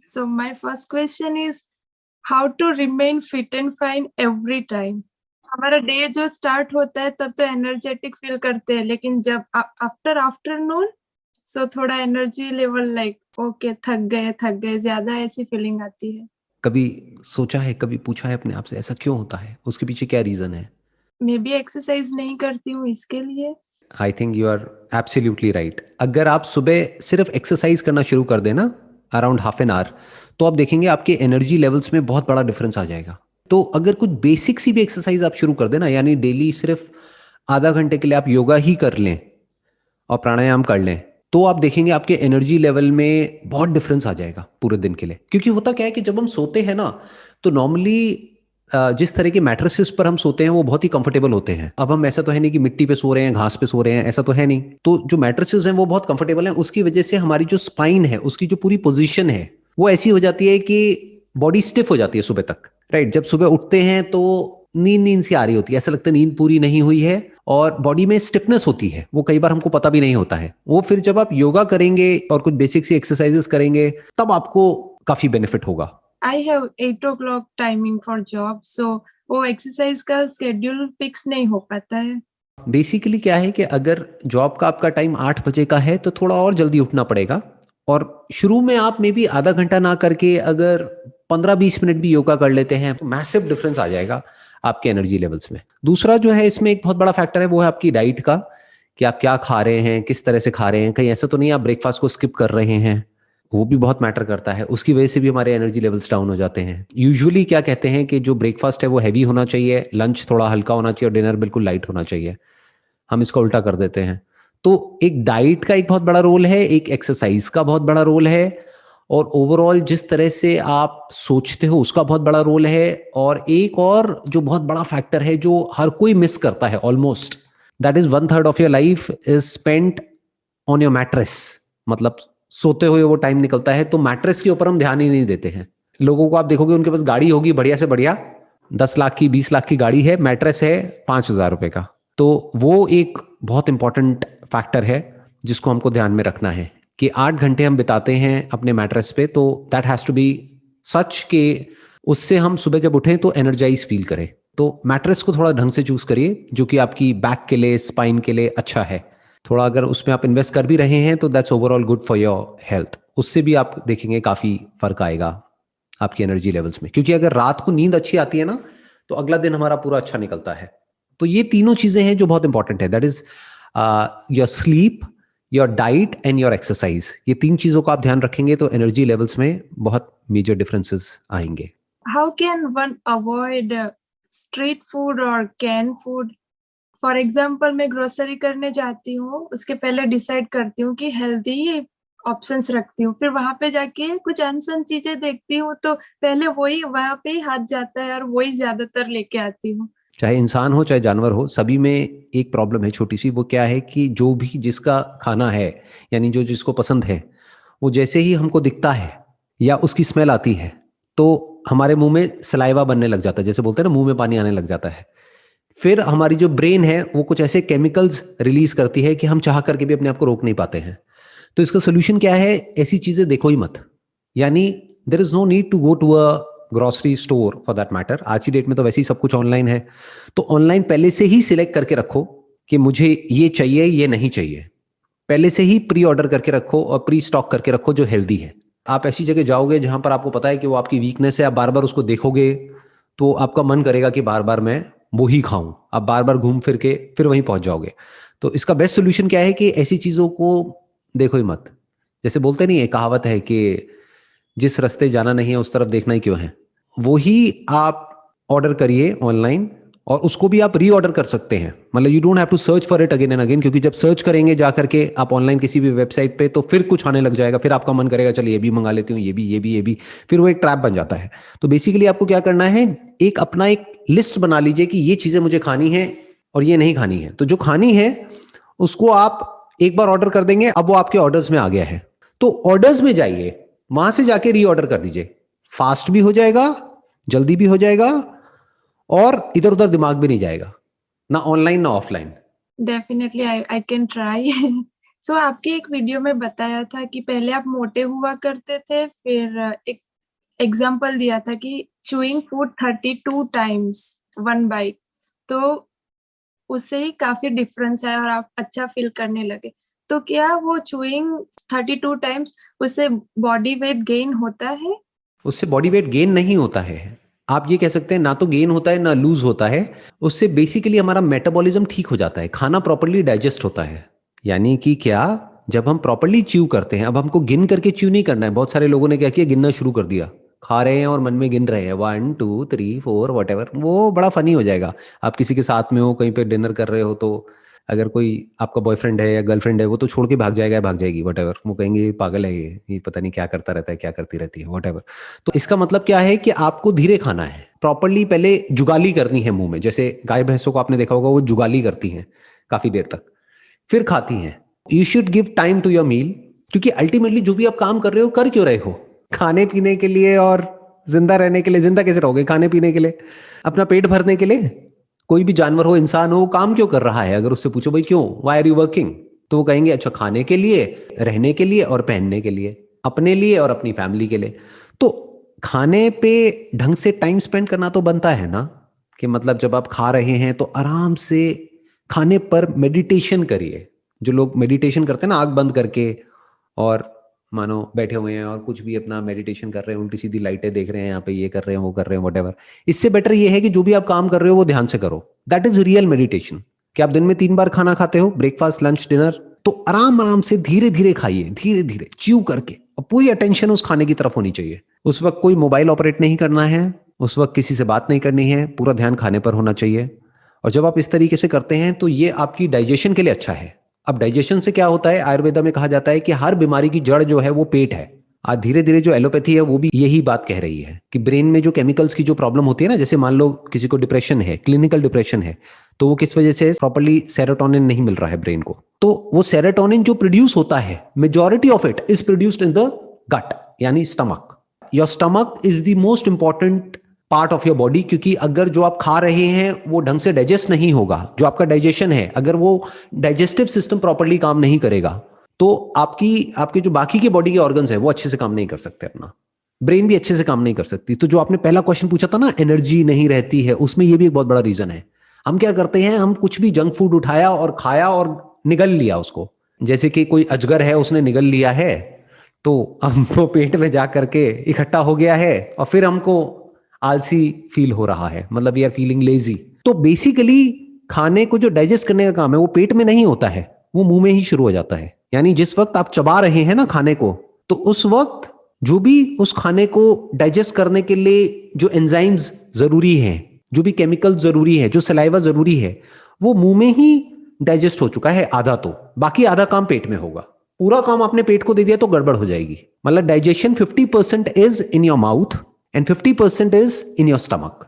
So my first question is how to remain fit and fine every time. हमारा day जो start होता है तब तो एनर्जेटिक फील करते हैं, लेकिन जब आफ्टर आफ्टरनून सो थोड़ा एनर्जी लेवल लाइक ओके थक गए ज्यादा ऐसी फीलिंग आती है. कभी सोचा है, कभी पूछा है अपने आप से ऐसा क्यों होता है, उसके पीछे क्या रीजन है? मे बी एक्सरसाइज नहीं करती हूँ इसके लिए. I think you are absolutely right. अगर आप सुबह सिर्फ एक्सरसाइज करना शुरू कर देना अराउंड हाफ एन आवर, तो आप देखेंगे आपके एनर्जी लेवल्स में बहुत बड़ा डिफरेंस आ जाएगा। तो अगर कुछ बेसिक सी भी एक्सरसाइज आप शुरू कर देना, यानी डेली सिर्फ आधा घंटे के लिए आप योगा ही कर लें और प्राणायाम कर लें, तो आप देखेंगे आपके एनर्जी लेवल में बहुत डिफरेंस आ जाएगा पूरे दिन के लिए। क्योंकि होता क्या है कि जब हम सोते हैं ना, तो नॉर्मली जिस तरह के मैट्रेसेस पर हम सोते हैं वो बहुत ही कंफर्टेबल होते हैं। अब हम ऐसा तो है नहीं कि मिट्टी पे सो रहे हैं, घास पे सो रहे हैं, ऐसा तो है नहीं। तो जो मैट्रेसेस हैं वो बहुत कंफर्टेबल हैं, उसकी वजह से हमारी जो स्पाइन है उसकी जो पूरी पोजीशन है वो ऐसी हो जाती है कि बॉडी स्टिफ हो जाती है सुबह तक। राइट, जब सुबह उठते हैं तो नींद नींद सी आ रही होती है, ऐसा लगता है नींद पूरी नहीं हुई है और बॉडी में स्टिफनेस होती है, वो कई बार हमको पता भी नहीं होता है। वो फिर जब आप योगा करेंगे और कुछ बेसिक सी एक्सरसाइजेस करेंगे तब आपको काफी बेनिफिट होगा। I have 8 o'clock timing for job, so वो एक्सरसाइज का शेड्यूल फिक्स नहीं हो पाता है. बेसिकली क्या है कि अगर जॉब का आपका टाइम 8 बजे का है तो थोड़ा और जल्दी उठना पड़ेगा, और शुरू में आप मे बी आधा घंटा ना करके अगर 15-20 मिनट भी योगा कर लेते हैं तो मैसिव डिफरेंस आ जाएगा आपके एनर्जी लेवल्स में। दूसरा जो है इसमें एक बहुत बड़ा फैक्टर है वो है आपकी डाइट का, कि आप क्या खा रहे हैं, किस तरह से खा रहे हैं। कहीं ऐसा तो नहीं आप ब्रेकफास्ट को स्किप कर रहे हैं, वो भी बहुत मैटर करता है। उसकी वजह से भी हमारे एनर्जी लेवल्स डाउन हो जाते हैं। यूजुअली क्या कहते हैं कि जो ब्रेकफास्ट है वो हैवी होना चाहिए, लंच थोड़ा हल्का होना चाहिए और डिनर बिल्कुल लाइट होना चाहिए। हम इसको उल्टा कर देते हैं। तो एक डाइट का एक बहुत बड़ा रोल है, एक एक्सरसाइज का बहुत बड़ा रोल है, और ओवरऑल जिस तरह से आप सोचते हो उसका बहुत बड़ा रोल है। और एक और जो बहुत बड़ा फैक्टर है जो हर कोई मिस करता है almost, that is 1/3 of your life is spent on your mattress. मतलब सोते हुए वो टाइम निकलता है तो मैट्रेस के ऊपर हम ध्यान ही नहीं देते हैं। लोगों को आप देखोगे उनके पास गाड़ी होगी बढ़िया से बढ़िया, 10 लाख की 20 लाख की गाड़ी है, मैट्रेस है 5,000 रुपए का। तो वो एक बहुत इंपॉर्टेंट फैक्टर है जिसको हमको ध्यान में रखना है कि 8 घंटे हम बिताते हैं अपने मैट्रेस पे, तो दैट हैज टू बी सच के उससे हम सुबह जब उठें तो एनर्जाइज फील करें। तो मैट्रेस को थोड़ा ढंग से चूज करिए जो कि आपकी बैक के लिए, स्पाइन के लिए अच्छा है। थोड़ा अगर उसमें आप इन्वेस्ट कर भी रहे हैं तो that's overall good for your health. उससे भी आप देखेंगे काफी फर्क आएगा आपकी एनर्जी लेवल्स में। क्योंकि अगर रात को नींद अच्छी आती है ना तो अगला दिन हमारा पूरा अच्छा निकलता है। तो ये तीनों चीजें हैं जो बहुत इंपॉर्टेंट है, that is your sleep, your diet and your exercise. ये 3 चीजों को आप ध्यान रखेंगे तो एनर्जी लेवल्स में बहुत मेजर डिफरेंसेस आएंगे। How can one avoid street food or canned food? For example मैं ग्रोसरी करने जाती हूँ, उसके पहले डिसाइड करती हूँ कि हेल्दी ऑप्शंस रखती हूँ, फिर वहां पे जाके कुछ अनसन चीजें देखती हूँ तो पहले वही वहां पे ही हाथ जाता है और वही ज्यादातर लेके आती हूँ. चाहे इंसान हो चाहे जानवर हो, सभी में एक प्रॉब्लम है छोटी सी। वो क्या है कि जो भी जिसका खाना है, यानी जो जिसको पसंद है, वो जैसे ही हमको दिखता है या उसकी स्मेल आती है तो हमारे मुंह में सलाइवा बनने लग जाता है, जैसे बोलते हैं ना, मुंह में पानी आने लग जाता है। फिर हमारी जो ब्रेन है वो कुछ ऐसे केमिकल्स रिलीज करती है कि हम चाह करके भी अपने आप को रोक नहीं पाते हैं। तो इसका सोल्यूशन क्या है? ऐसी चीजें देखो ही मत। यानी there is no need to go to a grocery store for that matter. आज की डेट में तो वैसे ही सब कुछ ऑनलाइन है। तो ऑनलाइन पहले से ही सिलेक्ट करके रखो कि मुझे ये चाहिए, ये नहीं चाहिए। पहले से ही प्री ऑर्डर करके रखो और प्री स्टॉक करके रखो जो हेल्दी है। आप ऐसी जगह जाओगे जहां पर आपको पता है कि वो आपकी वीकनेस है, आप बार बार उसको देखोगे तो आपका मन करेगा कि बार बार मैं वो ही खाऊं। आप बार बार घूम फिर के फिर वहीं पहुंच जाओगे। तो इसका बेस्ट सोल्यूशन क्या है कि ऐसी चीजों को देखो ही मत। जैसे बोलते नहीं है, कहावत है कि जिस रास्ते जाना नहीं है उस तरफ देखना ही क्यों है। वो ही आप ऑर्डर करिए ऑनलाइन, और उसको भी आप री ऑर्डर कर सकते हैं। मतलब you don't have to search for it again and again, क्योंकि जब सर्च करेंगे जा करके आप ऑनलाइन किसी भी वेबसाइट पे तो फिर कुछ आने लग जाएगा, फिर आपका मन करेगा चलिए ये भी मंगा लेती हूँ, ये भी ये भी ये भी, फिर वो एक ट्रैप बन जाता है। तो बेसिकली आपको क्या करना है, एक अपना एक लिस्ट बना लीजिए कि ये चीजें मुझे खानी है और ये नहीं खानी है। तो जो खानी है उसको आप एक बार ऑर्डर कर देंगे, अब वो आपके ऑर्डर्स में आ गया है। तो ऑर्डर्स में जाइए, वहां से जाके री ऑर्डर कर दीजिए। फास्ट भी हो जाएगा, जल्दी भी हो जाएगा, और इधर उधर दिमाग भी नहीं जाएगा, ना ऑनलाइन ना offline. Definitely I can try. So आपकी एक वीडियो में बताया था कि पहले आप मोटे हुआ करते थे, फिर एक एग्जाम्पल दिया था कि chewing food 32 times one byte, तो उससे ही काफी डिफरेंस है और आप अच्छा फील करने लगे। तो क्या वो चूइंग 32 टाइम्स उससे बॉडी वेट गेन होता है? उससे बॉडी वेट गेन नहीं होता है। आप ये कह सकते हैं ना तो गेन होता है ना लूज होता है। उससे बेसिकली हमारा मेटाबॉलिज्म ठीक हो जाता है, खाना प्रॉपरली डाइजेस्ट होता है। यानी कि क्या, जब हम प्रॉपरली च्यू करते हैं, अब हमको गिन करके च्यू नहीं करना है। बहुत सारे लोगों ने क्या किया, गिनना शुरू कर दिया, खा रहे हैं और मन में गिन रहे हैं 1 2 3 4 वट एवर। वो बड़ा फनी हो जाएगा। आप किसी के साथ में हो, कहीं पे डिनर कर रहे हो, तो अगर कोई आपका बॉयफ्रेंड है या गर्लफ्रेंड है, वो तो छोड़ के भाग जाएगा या भाग जाएगी वट एवर। वो कहेंगे ये पागल है, ये पता नहीं क्या करता रहता है, क्या करती रहती है, वट एवर। तो इसका मतलब क्या है कि आपको धीरे खाना है, प्रॉपरली पहले जुगाली करनी है मुंह में। जैसे गाय भैंसों को आपने देखा होगा, वो जुगाली करती हैं काफी देर तक, फिर खाती हैं। You should give time to your meal, क्योंकि अल्टीमेटली जो भी आप काम कर रहे हो, कर क्यों रहे हो? खाने पीने के लिए और जिंदा रहने के लिए। जिंदा कैसे रहोगे खाने पीने के लिए? अपना पेट भरने के लिए। कोई भी जानवर हो, इंसान हो, काम क्यों कर रहा है? अगर उससे पूछो भाई क्यों, वाई आर यू वर्किंग, तो वो कहेंगे अच्छा खाने के लिए, रहने के लिए और पहनने के लिए, अपने लिए और अपनी फैमिली के लिए। तो खाने पे ढंग से टाइम स्पेंड करना तो बनता है ना, कि मतलब जब आप खा रहे हैं तो आराम से खाने पर मेडिटेशन करिए। जो लोग मेडिटेशन करते हैं ना आंख बंद करके, और मानो बैठे हुए हैं और कुछ भी अपना मेडिटेशन कर रहे हैं, उल्टी सीधी लाइटें देख रहे हैं, यहाँ पे ये कर रहे हैं वो कर रहे हैं व्हाटएवर, इससे बेटर ये है कि जो भी आप काम कर रहे हो वो ध्यान से करो। That is real meditation. कि आप दिन में 3 बार खाना खाते हो, ब्रेकफास्ट लंच डिनर, तो आराम आराम से धीरे धीरे खाइए, धीरे धीरे च्यू करके, और पूरी अटेंशन उस खाने की तरफ होनी चाहिए। उस वक्त कोई मोबाइल ऑपरेट नहीं करना है, उस वक्त किसी से बात नहीं करनी है, पूरा ध्यान खाने पर होना चाहिए। और जब आप इस तरीके से करते हैं तो ये आपकी डाइजेशन के लिए अच्छा है। अब डाइजेशन से क्या होता है, आयुर्वेदा में कहा जाता है कि हर बीमारी की जड़ जो है वो पेट है। आज धीरे धीरे जो एलोपैथी है वो भी यही बात कह रही है कि ब्रेन में जो केमिकल्स की जो प्रॉब्लम होती है ना, जैसे मान लो किसी को डिप्रेशन है, क्लिनिकल डिप्रेशन है, तो वो किस वजह से, प्रॉपर्ली सेरोटोनिन नहीं मिल रहा है ब्रेन को। तो वो सेरोटोनिन जो प्रोड्यूस होता है, majority of it is produced in the gut, यानी stomach. Your stomach is the most important part of your body, क्योंकि अगर जो आप खा रहे हैं वो ढंग से डाइजेस्ट नहीं होगा, जो आपका डाइजेशन है, अगर वो डाइजेस्टिव सिस्टम प्रॉपर्ली काम नहीं करेगा, तो आपके जो बाकी के बॉडी के ऑर्गन्स है वो अच्छे से काम नहीं कर सकते, अपना ब्रेन भी अच्छे से काम नहीं कर सकती। तो जो आपने पहला क्वेश्चन पूछा था ना, एनर्जी नहीं रहती है, उसमें ये भी एक बहुत बड़ा रीजन है। हम क्या करते हैं, हम कुछ भी जंक फूड उठाया और खाया और निगल लिया उसको। जैसे कि कोई अजगर है, उसने निगल लिया है, तो हमको पेट में जा करके इकट्ठा हो गया है, और फिर हमको आलसी फील हो रहा है, मतलब वी आर फीलिंग लेजी। तो बेसिकली खाने को जो डाइजेस्ट करने का काम है वो पेट में नहीं होता है, वो मुंह में ही शुरू हो जाता है। यानी जिस वक्त आप चबा रहे हैं ना खाने को, तो उस वक्त जो भी उस खाने को डाइजेस्ट करने के लिए जो एंजाइम्स जरूरी हैं, जो भी केमिकल जरूरी है, जो सलाइवा जरूरी है, वो मुंह में ही डाइजेस्ट हो चुका है आधा। तो बाकी आधा काम पेट में होगा। पूरा काम आपने पेट को दे दिया तो गड़बड़ हो जाएगी। मतलब digestion 50% is in your mouth and 50% is in your stomach.